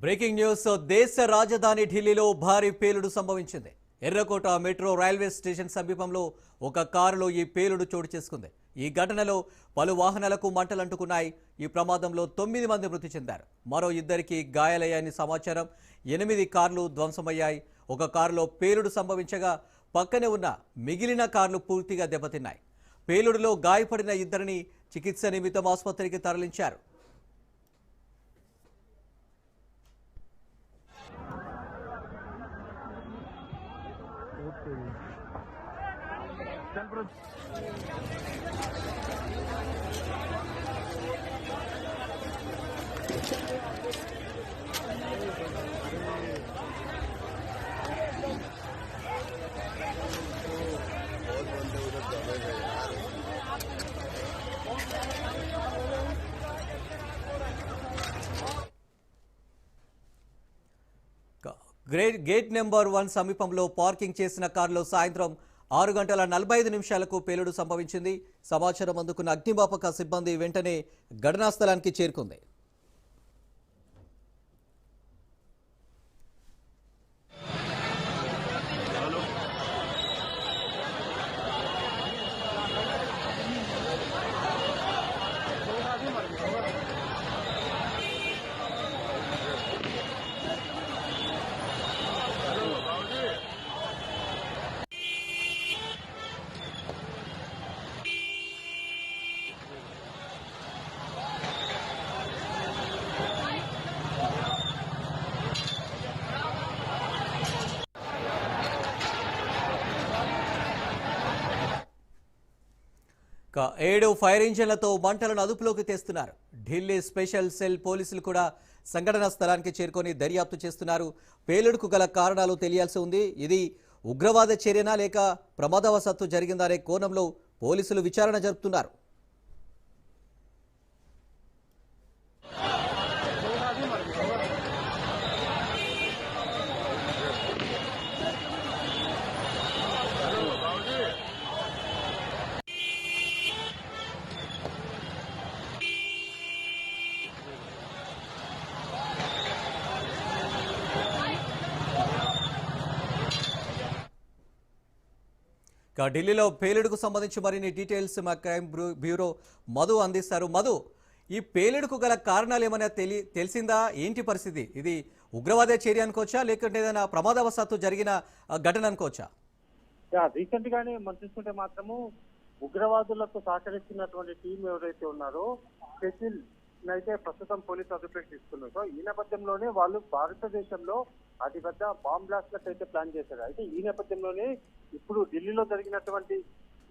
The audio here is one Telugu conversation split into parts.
బ్రేకింగ్ న్యూస్ దేశ రాజధాని ఢిల్లీలో భారీ పేలుడు సంభవించింది. ఎర్రకోట మెట్రో రైల్వే స్టేషన్ సమీపంలో ఒక కారులో ఈ పేలుడు చోటు చేసుకుంది. ఈ ఘటనలో పలు వాహనాలకు మంటలు అంటుకున్నాయి. ఈ ప్రమాదంలో 9 మంది మృతి చెందారు. మరో 2కి గాయాలయ్యాయని సమాచారం. 8 కార్లు ధ్వంసమయ్యాయి. ఒక కారులో పేలుడు సంభవించగా పక్కనే ఉన్న మిగిలిన కార్లు పూర్తిగా దెబ్బతిన్నాయి. పేలుడులో గాయపడిన 2ని చికిత్స నిమిత్తం ఆసుపత్రికి తరలించారు. గేట్ నెంబర్ 1 సమీపంలో పార్కింగ్ చేసిన కారులో సాయంత్రం 6:45 పేలుడు సంభవించింది. సమాచారం అందుకున్న అగ్నిమాపక సిబ్బంది వెంటనే ఘటనా స్థలానికి చేరుకుంది. ఏడు ఫైర్ ఇంజన్లతో మంటలను అదుపులోకి తెస్తున్నారు. ఢిల్లీ స్పెషల్ సెల్ పోలీసులు కూడా సంఘటనా స్థలానికి చేరుకొని దర్యాప్తు చేస్తున్నారు. పేలుడుకు గల కారణాలు తెలియాల్సి ఉంది. ఇది ఉగ్రవాద చర్యనా లేక ప్రమాదవశాత్తు జరిగిందా అనే కోణంలో పోలీసులు విచారణ జరుపుతున్నారు. ఢిల్లీలో పేలుడుకు సంబంధించి మరిన్ని డీటెయిల్స్ మా క్రైమ్ బ్యూరో మధు అందిస్తారు. మధు, ఈ పేలుడుకు గల కారణాలు ఏమైనా తెలిసిందా? ఏంటి పరిస్థితి? ఇది ఉగ్రవాద చర్య అనుకోవచ్చా లేకుంటే ఏదైనా ప్రమాదవశాత్తు జరిగిన ఘటన అనుకోవచ్చా? రీసెంట్ గానే మనం చూసుకుంటే మాత్రము ఉగ్రవాదులకు సహకరిస్తున్నటువంటి టీం ఎవరైతే ఉన్నారో స్పెషల్ అయితే ప్రస్తుతం పోలీసు అదుపులోకి తీసుకున్నారు. సో ఈ నేపథ్యంలోనే వాళ్ళు భారతదేశంలో అతిపెద్ద బాంబ్ బ్లాస్ట్లకు అయితే ప్లాన్ చేశారు. అయితే ఈ నేపథ్యంలోనే ఇప్పుడు ఢిల్లీలో జరిగినటువంటి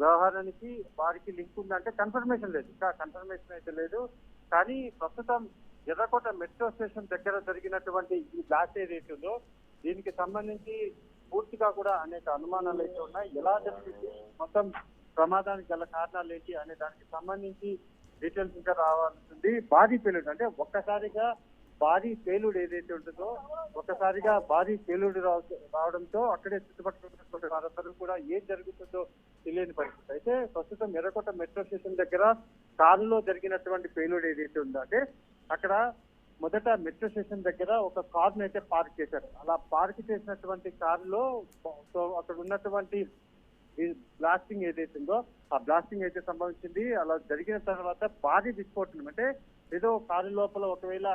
వ్యవహారానికి వారికి లింక్ ఉందంటే కన్ఫర్మేషన్ లేదు, ఇంకా కన్ఫర్మేషన్ అయితే లేదు. కానీ ప్రస్తుతం ఎర్రకోట మెట్రో స్టేషన్ దగ్గర జరిగినటువంటి ఈ బ్లాస్ట్ ఏదైతే ఉందో దీనికి సంబంధించి పూర్తిగా కూడా అనేక అనుమానాలు అయితే ఉన్నాయి. ఎలా జరిగింది, మొత్తం ప్రమాదానికి గల కారణాలు ఏంటి అనే దానికి సంబంధించి డీటెయిల్స్ ఇంకా రావాల్సింది. భారీ పేలుడు అంటే ఒక్కసారిగా భారీ పేలుడు ఏదైతే ఉంటుందో ఒక్కసారిగా భారీ పేలుడు రావడంతో అక్కడే చుట్టుపక్కల వారందరూ కూడా ఏం జరుగుతుందో తెలియని పరిస్థితి. అయితే ప్రస్తుతం ఎర్రకోట మెట్రో స్టేషన్ దగ్గర కారులో జరిగినటువంటి పేలుడు ఏదైతే ఉందో అంటే అక్కడ మొదట మెట్రో స్టేషన్ దగ్గర ఒక కారును అయితే పార్క్ చేశారు. అలా పార్క్ చేసినటువంటి కారులో అక్కడ ఉన్నటువంటి ఈ బ్లాస్టింగ్ ఏదైతే ఉందో ఆ బ్లాస్టింగ్ అయితే సంభవించింది. అలా జరిగిన తర్వాత భారీ విస్ఫోటనం అంటే ఏదో కారు లోపల ఒకవేళ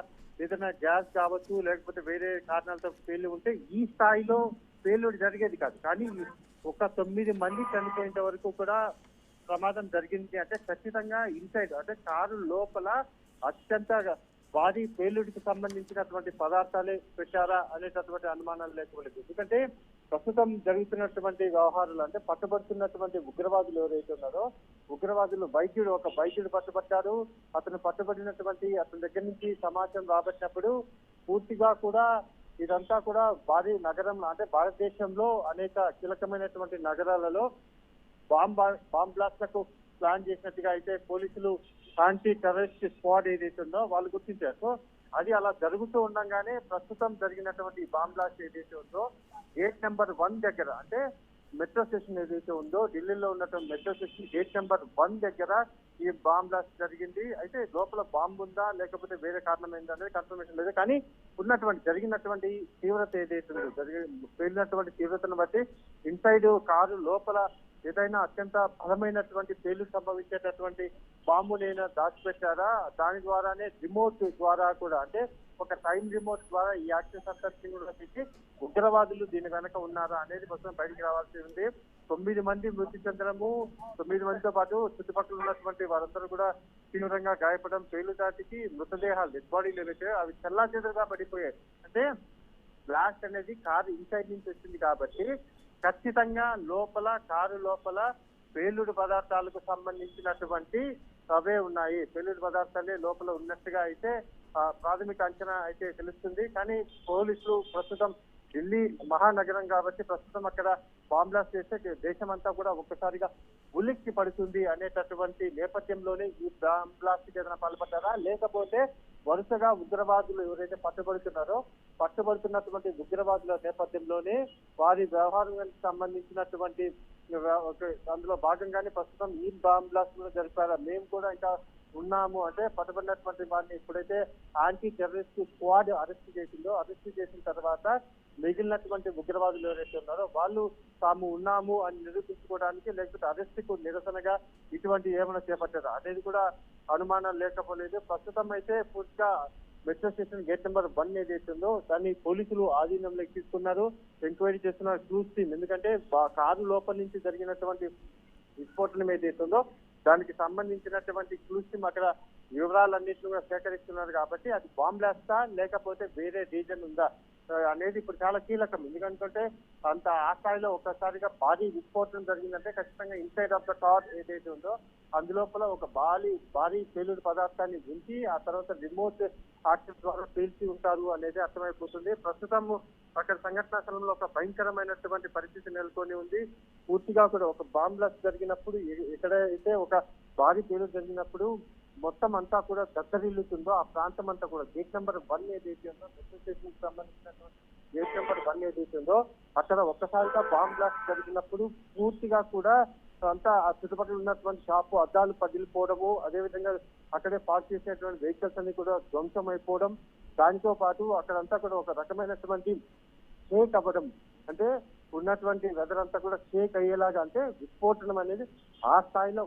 ఏదైనా గ్యాస్ కావచ్చు లేకపోతే వేరే కారణాలతో పేలి ఉంటే ఈ స్థాయిలో పేలుడు జరిగేది కాదు. కానీ ఒక 9 మంది చనిపోయేంత వరకు కూడా ప్రమాదం జరిగింది అంటే ఖచ్చితంగా ఇన్సైడ్ అంటే కారు లోపల అత్యంత భారీ పేలుడికి సంబంధించినటువంటి పదార్థాలే పెట్టారా అనేటటువంటి అనుమానాలు లేకపోలేదు. ఎందుకంటే ప్రస్తుతం జరుగుతున్నటువంటి వ్యవహారాలు అంటే పట్టుబడుతున్నటువంటి ఉగ్రవాదులు ఎవరైతే ఉన్నారో ఉగ్రవాదులు ఒక వైద్యుడు పట్టుబట్టారు. అతను పట్టుబడినటువంటి అతని దగ్గర నుంచి సమాచారం రాబట్టినప్పుడు పూర్తిగా కూడా ఇదంతా కూడా భారీ నగరంలో అంటే భారతదేశంలో అనేక కీలకమైనటువంటి నగరాలలో బాంబ్ బ్లాస్ట్లకు ప్లాన్ చేసినట్టుగా అయితే పోలీసులు యాంటీ టెర్రరిస్ట్ స్క్వాడ్ ఏదైతే ఉందో వాళ్ళు గుర్తించారు. సో అది అలా జరుగుతూ ఉండగానే ప్రస్తుతం జరిగినటువంటి బాంబ్ బ్లాస్ట్ ఏదైతే ఉందో గేట్ నెంబర్ 1 దగ్గర అంటే మెట్రో స్టేషన్ ఏదైతే ఉందో ఢిల్లీలో ఉన్నటువంటి మెట్రో స్టేషన్ గేట్ నెంబర్ 1 దగ్గర ఈ బాంబ్ బ్లాస్ట్ జరిగింది. అయితే లోపల బాంబు ఉందా లేకపోతే వేరే కారణం ఏందా అనేది కన్ఫర్మేషన్ లేదు. కానీ జరిగినటువంటి తీవ్రత ఏదైతే ఉందో పేలినటువంటి తీవ్రతను బట్టి ఇన్సైడ్ కారు లోపల ఏదైనా అత్యంత బలమైనటువంటి పేలుడు సంభవించేటటువంటి బాంబునైనా దాచిపెట్టారా, దాని ద్వారానే రిమోట్ ద్వారా కూడా అంటే ఒక టైం రిమోట్ ద్వారా ఈ యాక్సెస్ అంతటిని కూడా పెట్టి ఉగ్రవాదులు దీని వెనక ఉన్నారా అనేది మొత్తం బయటికి రావాల్సి ఉంది. 9 మంది మృతి చెందడము, 9 మందితో పాటు చుట్టుపక్కల ఉన్నటువంటి వారందరూ కూడా తీవ్రంగా గాయపడడం, పేలుదాటికి మృతదేహాలు డెడ్ బాడీలు ఏవైతే అవి చెల్లాచెదురుగా పడిపోయాయి. అంటే బ్లాస్ట్ అనేది కారు ఇన్సైడ్ నుంచి వచ్చింది కాబట్టి ఖచ్చితంగా కారు లోపల పేలుడు పదార్థాలకు సంబంధించినటువంటి అవే ఉన్నాయి. పేలుడు పదార్థాలే లోపల ఉన్నట్టుగా అయితే ప్రాథమిక అంచనా అయితే తెలుస్తుంది. కానీ పోలీసులు ప్రస్తుతం ఢిల్లీ మహానగరం కాబట్టి ప్రస్తుతం అక్కడ బాంబ్ బ్లాస్ట్ చేస్తే దేశమంతా కూడా ఒక్కసారిగా ఉలిక్కి పడుతుంది అనేటటువంటి నేపథ్యంలోనే ఈ బాంబ్ బ్లాస్ట్ కి ఏదైనా పాల్పడ్డారా, లేకపోతే వరుసగా ఉగ్రవాదులు ఎవరైతే పట్టుబడుతున్నటువంటి ఉగ్రవాదుల నేపథ్యంలోనే వారి వ్యవహారానికి సంబంధించినటువంటి అందులో భాగంగానే ప్రస్తుతం ఈ బాంబ్ బ్లాస్ట్ కూడా జరిపారా, మేము కూడా ఇంకా ఉన్నాము అంటే పట్టుబడినటువంటి వారిని ఇప్పుడైతే యాంటీ టెర్రరిస్ట్ స్క్వాడ్ అరెస్ట్ చేసిన తర్వాత మిగిలినటువంటి ఉగ్రవాదులు ఎవరైతే ఉన్నారో వాళ్ళు తాము ఉన్నాము అని నిరూపించుకోవడానికి లేకపోతే అరెస్ట్ కు నిరసనగా ఇటువంటి ఏమైనా చేపట్టారు అనేది కూడా అనుమానం లేకపోలేదు. ప్రస్తుతం అయితే పూర్తిగా మెట్రో స్టేషన్ గేట్ నెంబర్ 1 ఏదైతే ఉందో దాన్ని పోలీసులు ఆధీనంలోకి తీసుకున్నారు, ఎంక్వైరీ చేస్తున్నారు క్లూస్ టీమ్. ఎందుకంటే కారు లోపల నుంచి జరిగినటువంటి విస్ఫోటనం ఏదైతే ఉందో దానికి సంబంధించినటువంటి క్లూస్ టీమ్ అక్కడ వివరాలన్నింటినీ కూడా సేకరిస్తున్నారు కాబట్టి అది బాంబ్ బ్లాస్టా లేకపోతే వేరే రీజన్ ఉందా అనేది ఇప్పుడు చాలా కీలకం. ఎందుకంటే అంత ఆ స్థాయిలో ఒక్కసారిగా భారీ విస్ఫోటనం జరిగిందంటే ఖచ్చితంగా ఇన్సైడ్ ఆఫ్ ద కార్ ఏదైతే ఉందో అందులోపల ఒక భారీ పేలుడు పదార్థాన్ని ఉంచి ఆ తర్వాత రిమోట్ యాక్సెస్ ద్వారా పేల్చి ఉంటారు అనేది అర్థమైపోతుంది. ప్రస్తుతం అక్కడ సంఘటనా స్థలంలో ఒక భయంకరమైనటువంటి పరిస్థితి నెలకొని ఉంది. పూర్తిగా కూడా ఒక బాంబ్ బ్లాస్ట్ జరిగినప్పుడు ఎక్కడైతే ఒక భారీ పేలుడు జరిగినప్పుడు మొత్తం అంతా కూడా దత్తరిల్లుతుందో ఆ ప్రాంతం అంతా కూడా గేట్ నెంబర్ 1 ఏదైతే ఉందో మెట్రో స్టేషన్ కి సంబంధించినటువంటి గేట్ నెంబర్ 1 ఏదైతే ఉందో అక్కడ ఒక్కసారిగా బాంబ్ బ్లాస్ట్ జరిగినప్పుడు పూర్తిగా కూడా అంతా ఆ చుట్టుపక్కల ఉన్నటువంటి షాపు అద్దాలు పగిలిపోవడము, అదేవిధంగా అక్కడే పార్క్ చేసినటువంటి వెహికల్స్ అన్ని కూడా ధ్వంసం అయిపోవడం, దానితో పాటు అక్కడంతా కూడా ఒక రకమైనటువంటి షేక్ అవ్వడం, అంటే ఉన్నటువంటి వెదర్ అంతా కూడా షేక్ అయ్యేలాగా, అంటే విస్ఫోటనం అనేది ఆ స్థాయిలో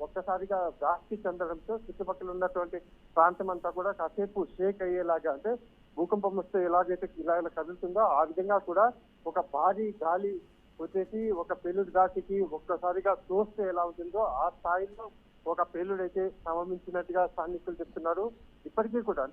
ఒక్కసారిగా వ్యాప్తి చెందడంతో చుట్టుపక్కల ఉన్నటువంటి ప్రాంతం అంతా కూడా కాసేపు షేక్ అయ్యేలాగా, అంటే భూకంపం వస్తే ఎలాగైతే ఇలా కదులుతుందో ఆ విధంగా కూడా ఒక భారీ గాలి వచ్చేసి ఒక పేలుడు దాటికి ఒక్కసారిగా తోస్తే ఎలా ఉంటుందో ఆ స్థాయిలో ఒక పేలుడు అయితే సంభవించినట్టుగా స్థానికులు చెప్తున్నారు. ఇప్పటికీ కూడా